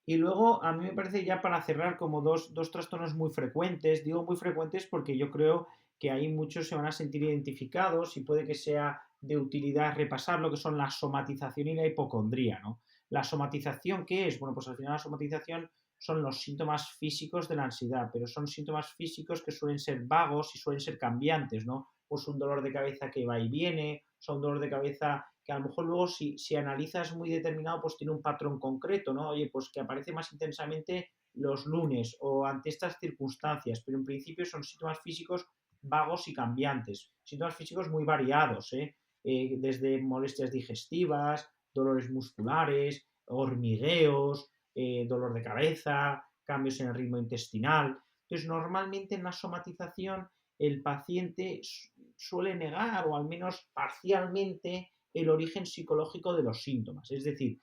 Y luego, a mí me parece ya para cerrar como dos trastornos muy frecuentes. Digo muy frecuentes porque yo creo que ahí muchos se van a sentir identificados y puede que sea de utilidad repasar lo que son la somatización y la hipocondría, ¿no? La somatización, ¿qué es? Bueno, pues al final la somatización son los síntomas físicos de la ansiedad, pero son síntomas físicos que suelen ser vagos y suelen ser cambiantes, ¿no? Pues un dolor de cabeza que va y viene, o un dolor de cabeza que a lo mejor luego si analizas muy determinado, pues tiene un patrón concreto, ¿no? Oye, pues que aparece más intensamente los lunes o ante estas circunstancias, pero en principio son síntomas físicos vagos y cambiantes, síntomas físicos muy variados, desde molestias digestivas, dolores musculares, hormigueos, dolor de cabeza, cambios en el ritmo intestinal. Entonces, normalmente en la somatización el paciente suele negar o al menos parcialmente el origen psicológico de los síntomas. Es decir,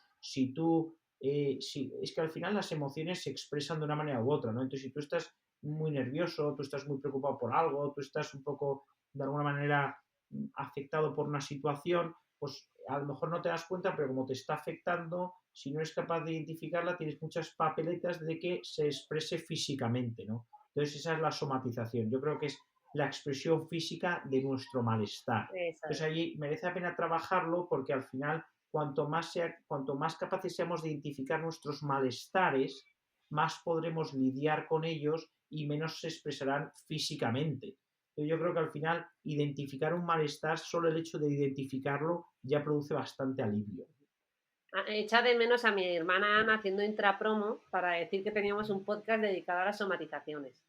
es que al final las emociones se expresan de una manera u otra, ¿no? Entonces, si tú estás muy nervioso, tú estás muy preocupado por algo, tú estás un poco, de alguna manera, afectado por una situación, pues a lo mejor no te das cuenta, pero como te está afectando, si no eres capaz de identificarla, tienes muchas papeletas de que se exprese físicamente, ¿no? Entonces, esa es la somatización. Yo creo que es la expresión física de nuestro malestar. Entonces ahí merece la pena trabajarlo porque al final cuanto más capaces seamos de identificar nuestros malestares, más podremos lidiar con ellos y menos se expresarán físicamente. Yo creo que al final identificar un malestar, solo el hecho de identificarlo ya produce bastante alivio. Echa de menos a mi hermana Ana haciendo intrapromo para decir que teníamos un podcast dedicado a las somatizaciones.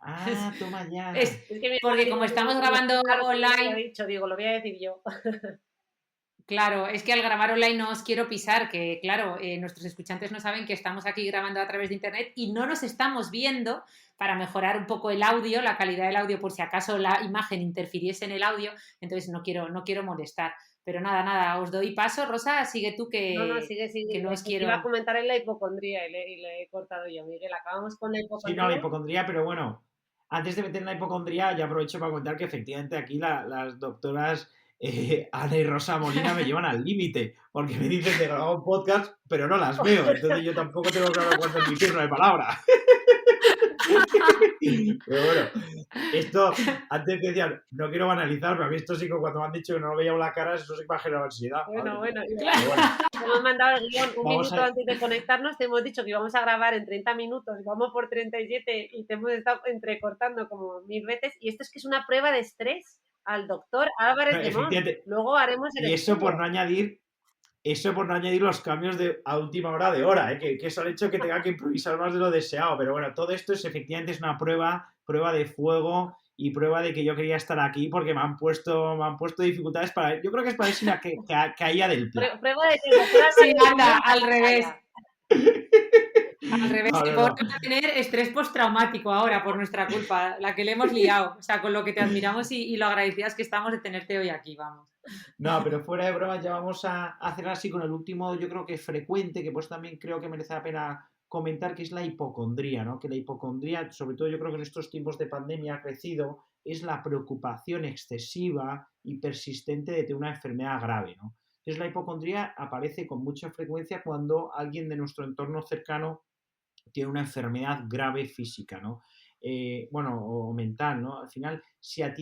Ah, toma ya. Es que porque como estamos grabando online... Digo, lo voy a decir yo. Claro, es que al grabar online no os quiero pisar, que claro, nuestros escuchantes no saben que estamos aquí grabando a través de internet y no nos estamos viendo para mejorar un poco el audio, la calidad del audio, por si acaso la imagen interfiriese en el audio, entonces no quiero molestar. Pero nada, os doy paso. Rosa, sigue tú que No, sigue. Que no os quiero... Iba a comentar en la hipocondría y le he cortado yo. Miguel, acabamos con la hipocondría. Sí, no, la hipocondría, pero bueno, antes de meter en la hipocondría, ya aprovecho para comentar que efectivamente aquí las doctoras Ana y Rosa Molina me llevan al límite, porque me dicen de grabar un podcast, pero no las veo, entonces yo tampoco tengo claro cuándo es mi turno de palabra. Pero bueno, esto, antes que decían, no quiero banalizar, pero a mí esto sí que cuando me han dicho que no lo veía la cara, eso sí que me ha generado ansiedad. Bueno, claro. Te hemos mandado el guión un minuto antes de conectarnos, te hemos dicho que íbamos a grabar en 30 minutos, vamos por 37 y te hemos estado entrecortando como 1000 veces, y esto es que es una prueba de estrés al doctor Álvarez de Mont. Luego haremos el y eso por no añadir los cambios a última hora de hora, que eso ha hecho que tenga que improvisar más de lo deseado. Pero bueno, todo esto efectivamente es una prueba de fuego y prueba de que yo quería estar aquí porque me han puesto dificultades para... Yo creo que es para ver si que caía del plan. Prueba de que sí, anda, al revés. Al revés, no, que podemos tener estrés postraumático ahora por nuestra culpa, la que le hemos liado. O sea, con lo que te admiramos y lo agradecidas que estamos de tenerte hoy aquí, vamos. No, pero fuera de broma, ya vamos a hacer así con el último, yo creo que es frecuente, que pues también creo que merece la pena comentar, que es la hipocondría, ¿no? Que la hipocondría, sobre todo yo creo que en estos tiempos de pandemia ha crecido, es la preocupación excesiva y persistente de tener una enfermedad grave, ¿no? Entonces la hipocondría aparece con mucha frecuencia cuando alguien de nuestro entorno cercano tiene una enfermedad grave física, ¿no? O mental, ¿no? Al final, si a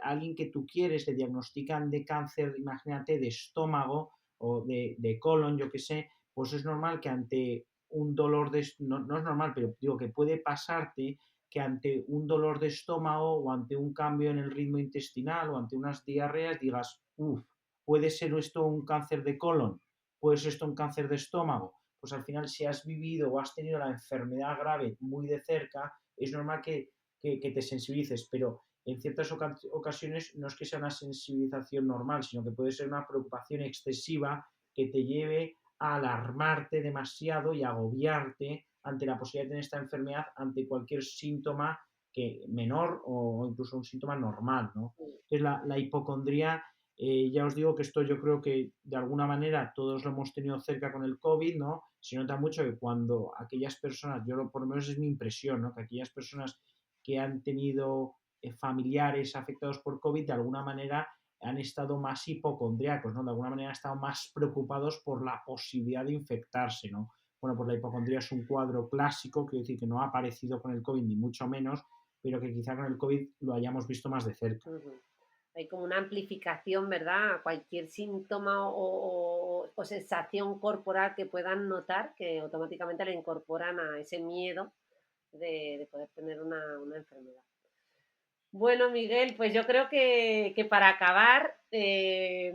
alguien que tú quieres le diagnostican de cáncer, imagínate, de estómago o de colon, yo qué sé, pues es normal que ante un dolor no es normal, pero digo que puede pasarte que ante un dolor de estómago o ante un cambio en el ritmo intestinal o ante unas diarreas digas, ¿puede ser esto un cáncer de colon? ¿Puede ser esto un cáncer de estómago? Pues al final si has vivido o has tenido la enfermedad grave muy de cerca, es normal que te sensibilices, pero en ciertas ocasiones no es que sea una sensibilización normal, sino que puede ser una preocupación excesiva que te lleve a alarmarte demasiado y agobiarte ante la posibilidad de tener esta enfermedad, ante cualquier síntoma que menor o incluso un síntoma normal, ¿no? Entonces, la hipocondría, ya os digo que esto yo creo que de alguna manera todos lo hemos tenido cerca con el COVID, ¿no? Se nota mucho que cuando aquellas personas, por lo menos es mi impresión, ¿no? Que aquellas personas que han tenido familiares afectados por COVID, de alguna manera han estado más hipocondríacos, ¿no? De alguna manera han estado más preocupados por la posibilidad de infectarse, ¿no? Bueno, pues la hipocondría es un cuadro clásico, quiero decir que no ha aparecido con el COVID ni mucho menos, pero que quizá con el COVID lo hayamos visto más de cerca. Hay como una amplificación, ¿verdad? A cualquier síntoma o sensación corporal que puedan notar, que automáticamente le incorporan a ese miedo de poder tener una enfermedad. Bueno, Miguel, pues yo creo que para acabar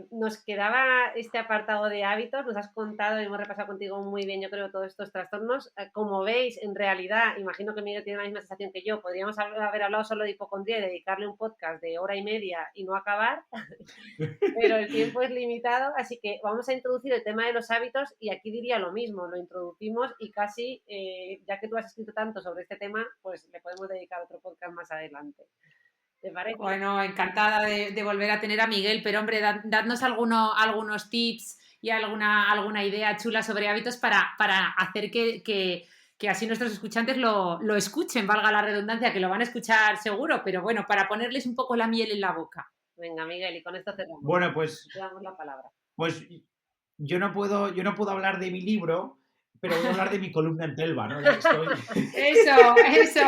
nos quedaba este apartado de hábitos. Nos has contado y hemos repasado contigo muy bien, yo creo, todos estos trastornos. Como veis, en realidad, imagino que Miguel tiene la misma sensación que yo. Podríamos haber hablado solo de hipocondría y dedicarle un podcast de 1 hora y media y no acabar, pero el tiempo es limitado, así que vamos a introducir el tema de los hábitos y aquí diría lo mismo, lo introducimos y casi, ya que tú has escrito tanto sobre este tema, pues le podemos dedicar otro podcast más adelante. ¿Te parece? Bueno, encantada de volver a tener a Miguel, pero hombre, dadnos algunos tips y alguna idea chula sobre hábitos para hacer que así nuestros escuchantes lo escuchen, valga la redundancia, que lo van a escuchar seguro, pero bueno, para ponerles un poco la miel en la boca. Venga, Miguel, y con esto cerramos. Bueno, pues te damos la palabra. Pues yo no puedo hablar de mi libro, pero voy a hablar de mi columna en Telva, ¿no? Ya que estoy. Eso.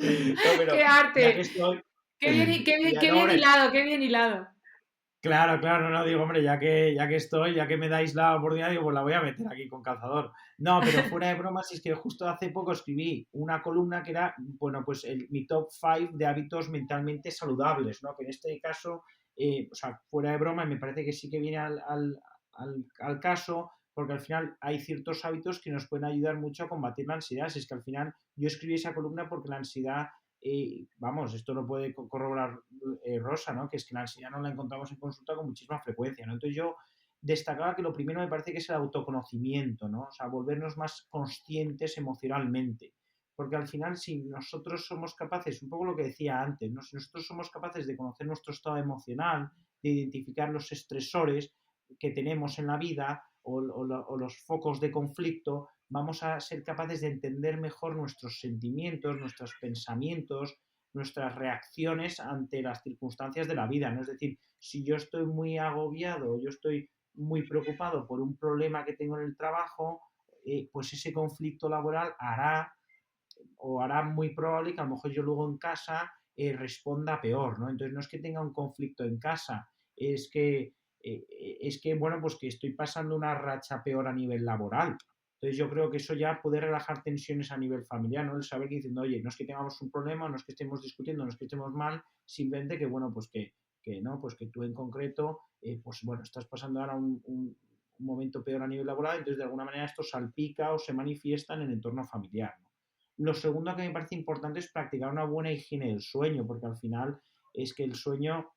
No, pero ¡Qué arte! Ya que estoy. Qué bien hilado. Claro, no digo, hombre, ya que estoy, ya que me dais la oportunidad, digo, pues la voy a meter aquí con calzador. No, pero fuera de bromas, es que justo hace poco escribí una columna que era, bueno, pues mi top 5 de hábitos mentalmente saludables, ¿no? Que en este caso, o sea, fuera de broma, me parece que sí que viene al caso, porque al final hay ciertos hábitos que nos pueden ayudar mucho a combatir la ansiedad. Si es que al final yo escribí esa columna porque la ansiedad vamos, esto lo puede corroborar Rosa, ¿no? Que es que la ansiedad no la encontramos en consulta con muchísima frecuencia, ¿no? Entonces yo destacaba que lo primero me parece que es el autoconocimiento, ¿no? O sea, volvernos más conscientes emocionalmente. Porque al final, si nosotros somos capaces, un poco lo que decía antes, ¿no? Si nosotros somos capaces de conocer nuestro estado emocional, de identificar los estresores que tenemos en la vida o los focos de conflicto, vamos a ser capaces de entender mejor nuestros sentimientos, nuestros pensamientos, nuestras reacciones ante las circunstancias de la vida, ¿no? Es decir, si yo estoy muy agobiado, yo estoy muy preocupado por un problema que tengo en el trabajo, pues ese conflicto laboral hará muy probable que a lo mejor yo luego en casa responda peor, ¿no? Entonces no es que tenga un conflicto en casa, es que, bueno, pues que estoy pasando una racha peor a nivel laboral. Entonces yo creo que eso ya puede relajar tensiones a nivel familiar, ¿no? El saber que diciendo, oye, no es que tengamos un problema, no es que estemos discutiendo, no es que estemos mal, simplemente que, bueno, pues que no, pues que tú en concreto, pues bueno, estás pasando ahora un momento peor a nivel laboral, entonces de alguna manera esto salpica o se manifiesta en el entorno familiar, ¿no? Lo segundo que me parece importante es practicar una buena higiene del sueño, porque al final es que el sueño,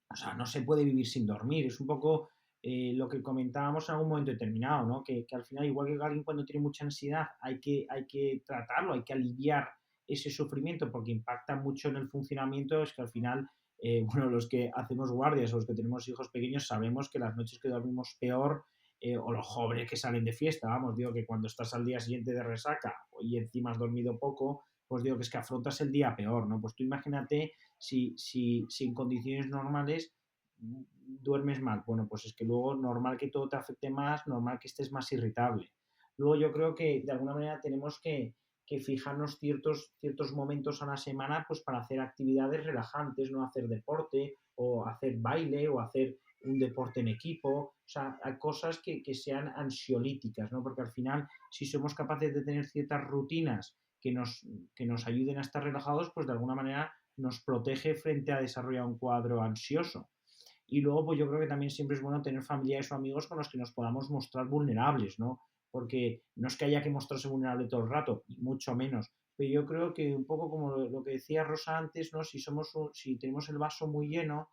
o sea, no se puede vivir sin dormir. Es un poco lo que comentábamos en algún momento determinado, ¿no? Que al final, igual que alguien cuando tiene mucha ansiedad, hay que tratarlo, hay que aliviar ese sufrimiento porque impacta mucho en el funcionamiento. Es que al final, bueno, los que hacemos guardias o los que tenemos hijos pequeños sabemos que las noches que dormimos peor o los jóvenes que salen de fiesta, vamos, digo que cuando estás al día siguiente de resaca y encima has dormido poco, pues digo que es que afrontas el día peor, ¿no? Pues tú imagínate si en condiciones normales duermes mal, bueno, pues es que luego normal que todo te afecte más, normal que estés más irritable. Luego yo creo que de alguna manera tenemos que fijarnos ciertos momentos a la semana pues para hacer actividades relajantes, no hacer deporte o hacer baile o hacer un deporte en equipo, o sea, hay cosas que sean ansiolíticas, ¿no? Porque al final, si somos capaces de tener ciertas rutinas que nos ayuden a estar relajados, pues de alguna manera nos protege frente a desarrollar un cuadro ansioso. Y luego, pues yo creo que también siempre es bueno tener familiares o amigos con los que nos podamos mostrar vulnerables, ¿no? Porque no es que haya que mostrarse vulnerable todo el rato, mucho menos. Pero yo creo que un poco como lo que decía Rosa antes, ¿no? Si tenemos el vaso muy lleno,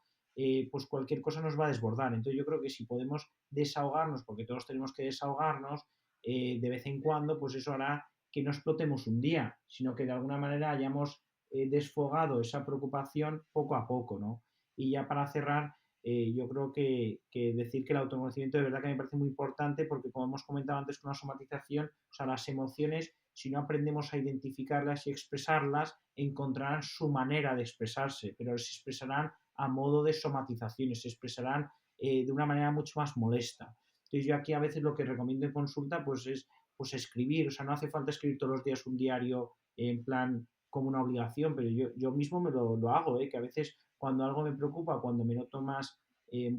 pues cualquier cosa nos va a desbordar. Entonces yo creo que si podemos desahogarnos, porque todos tenemos que desahogarnos de vez en cuando, pues eso hará que no explotemos un día, sino que de alguna manera hayamos desfogado esa preocupación poco a poco, ¿no? Y ya para cerrar, yo creo que decir que el autoconocimiento de verdad que me parece muy importante porque, como hemos comentado antes con la somatización, o sea, las emociones, si no aprendemos a identificarlas y expresarlas, encontrarán su manera de expresarse, pero se expresarán a modo de somatizaciones, se expresarán de una manera mucho más molesta. Entonces yo aquí a veces lo que recomiendo en consulta pues es pues escribir, o sea, no hace falta escribir todos los días un diario en plan como una obligación, pero yo mismo me lo hago, que a veces cuando algo me preocupa, cuando me noto más,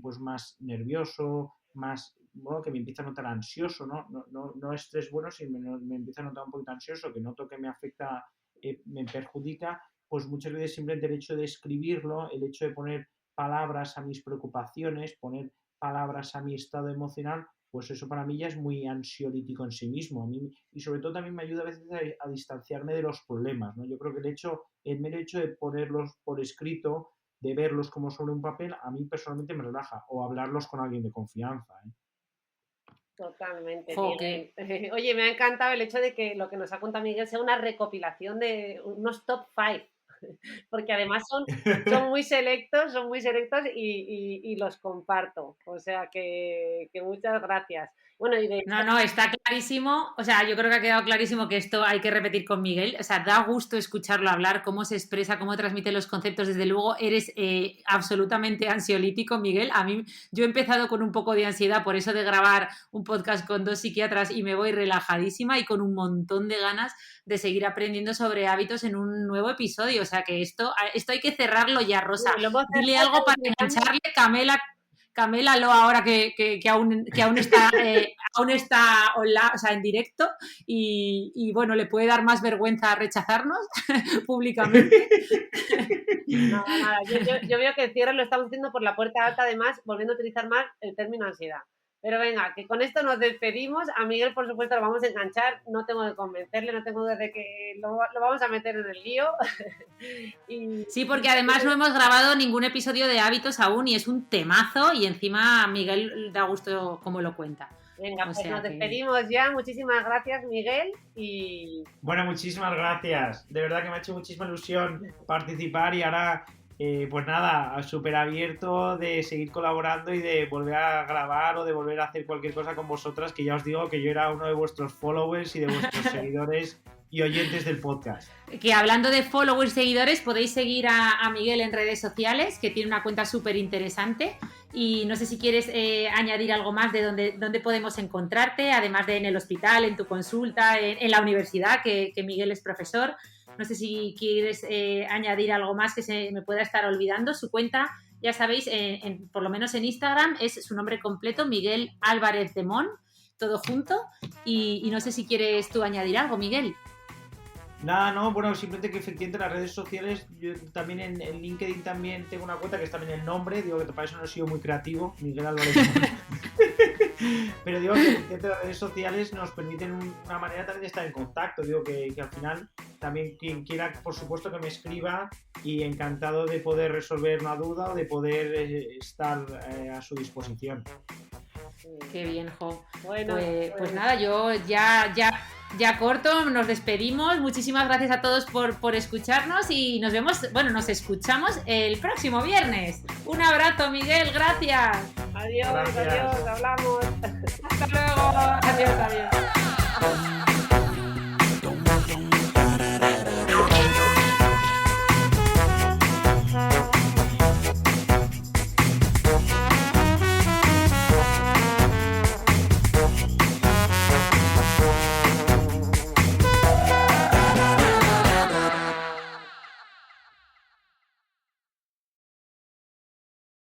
pues más nervioso, más, bueno, que me empieza a notar ansioso, no estrés bueno, sino me empieza a notar un poquito ansioso, que noto que me afecta, me perjudica, pues muchas veces simplemente el hecho de escribirlo, el hecho de poner palabras a mis preocupaciones, poner palabras a mi estado emocional, pues eso para mí ya es muy ansiolítico en sí mismo. A mí, y sobre todo también me ayuda a veces a distanciarme de los problemas, ¿no? Yo creo que el mero hecho de ponerlos por escrito, de verlos como sobre un papel, a mí personalmente me relaja, o hablarlos con alguien de confianza, ¿eh? Totalmente. Okay. Oye, me ha encantado el hecho de que lo que nos ha contado Miguel sea una recopilación de unos top 5, porque además son muy selectos y los comparto. O sea que muchas gracias. Bueno, No, está clarísimo, o sea, yo creo que ha quedado clarísimo que esto hay que repetir con Miguel, o sea, da gusto escucharlo hablar, cómo se expresa, cómo transmite los conceptos, desde luego eres absolutamente ansiolítico, Miguel. A mí, yo he empezado con un poco de ansiedad por eso de grabar un podcast con 2 psiquiatras y me voy relajadísima y con un montón de ganas de seguir aprendiendo sobre hábitos en un nuevo episodio, o sea, que esto hay que cerrarlo ya, Rosa. Dile algo para engancharle, Camélalo ahora que aún está online, o sea, en directo y bueno, le puede dar más vergüenza rechazarnos públicamente. Nada. Yo veo que el cierre lo estamos haciendo por la puerta alta, además, volviendo a utilizar más el término ansiedad. Pero venga, que con esto nos despedimos. A Miguel, por supuesto, lo vamos a enganchar. No tengo que convencerle, no tengo duda de que lo vamos a meter en el lío. Sí, porque además no hemos grabado ningún episodio de hábitos aún y es un temazo y encima Miguel da gusto cómo lo cuenta. Venga, pues nos despedimos ya. Muchísimas gracias, Miguel. Bueno, muchísimas gracias. De verdad que me ha hecho muchísima ilusión participar y ahora... pues nada, súper abierto de seguir colaborando y de volver a grabar o de volver a hacer cualquier cosa con vosotras, que ya os digo que yo era uno de vuestros followers y de vuestros seguidores y oyentes del podcast. Que hablando de followers y seguidores, podéis seguir a Miguel en redes sociales, que tiene una cuenta súper interesante. Y no sé si quieres añadir algo más de dónde podemos encontrarte, además de en el hospital, en tu consulta, en la universidad, que Miguel es profesor. No sé si quieres añadir algo más que se me pueda estar olvidando. Su cuenta, ya sabéis, por lo menos en Instagram, es su nombre completo, Miguel Álvarez de Mon, todo junto. Y no sé si quieres tú añadir algo, Miguel. Nada, no, bueno, simplemente que efectivamente las redes sociales, yo también en LinkedIn también tengo una cuenta que está también el nombre, digo que para eso no he sido muy creativo, Miguel Álvarez de Mon. Pero digo que las redes sociales nos permiten una manera también de estar en contacto. Digo que al final también quien quiera, por supuesto, que me escriba y encantado de poder resolver una duda o de poder estar a su disposición. Qué bien, Jo. Bueno, pues nada, yo ya corto, nos despedimos. Muchísimas gracias a todos por escucharnos y nos escuchamos el próximo viernes. Un abrazo, Miguel, gracias. Adiós, hablamos. Hasta luego. Adiós.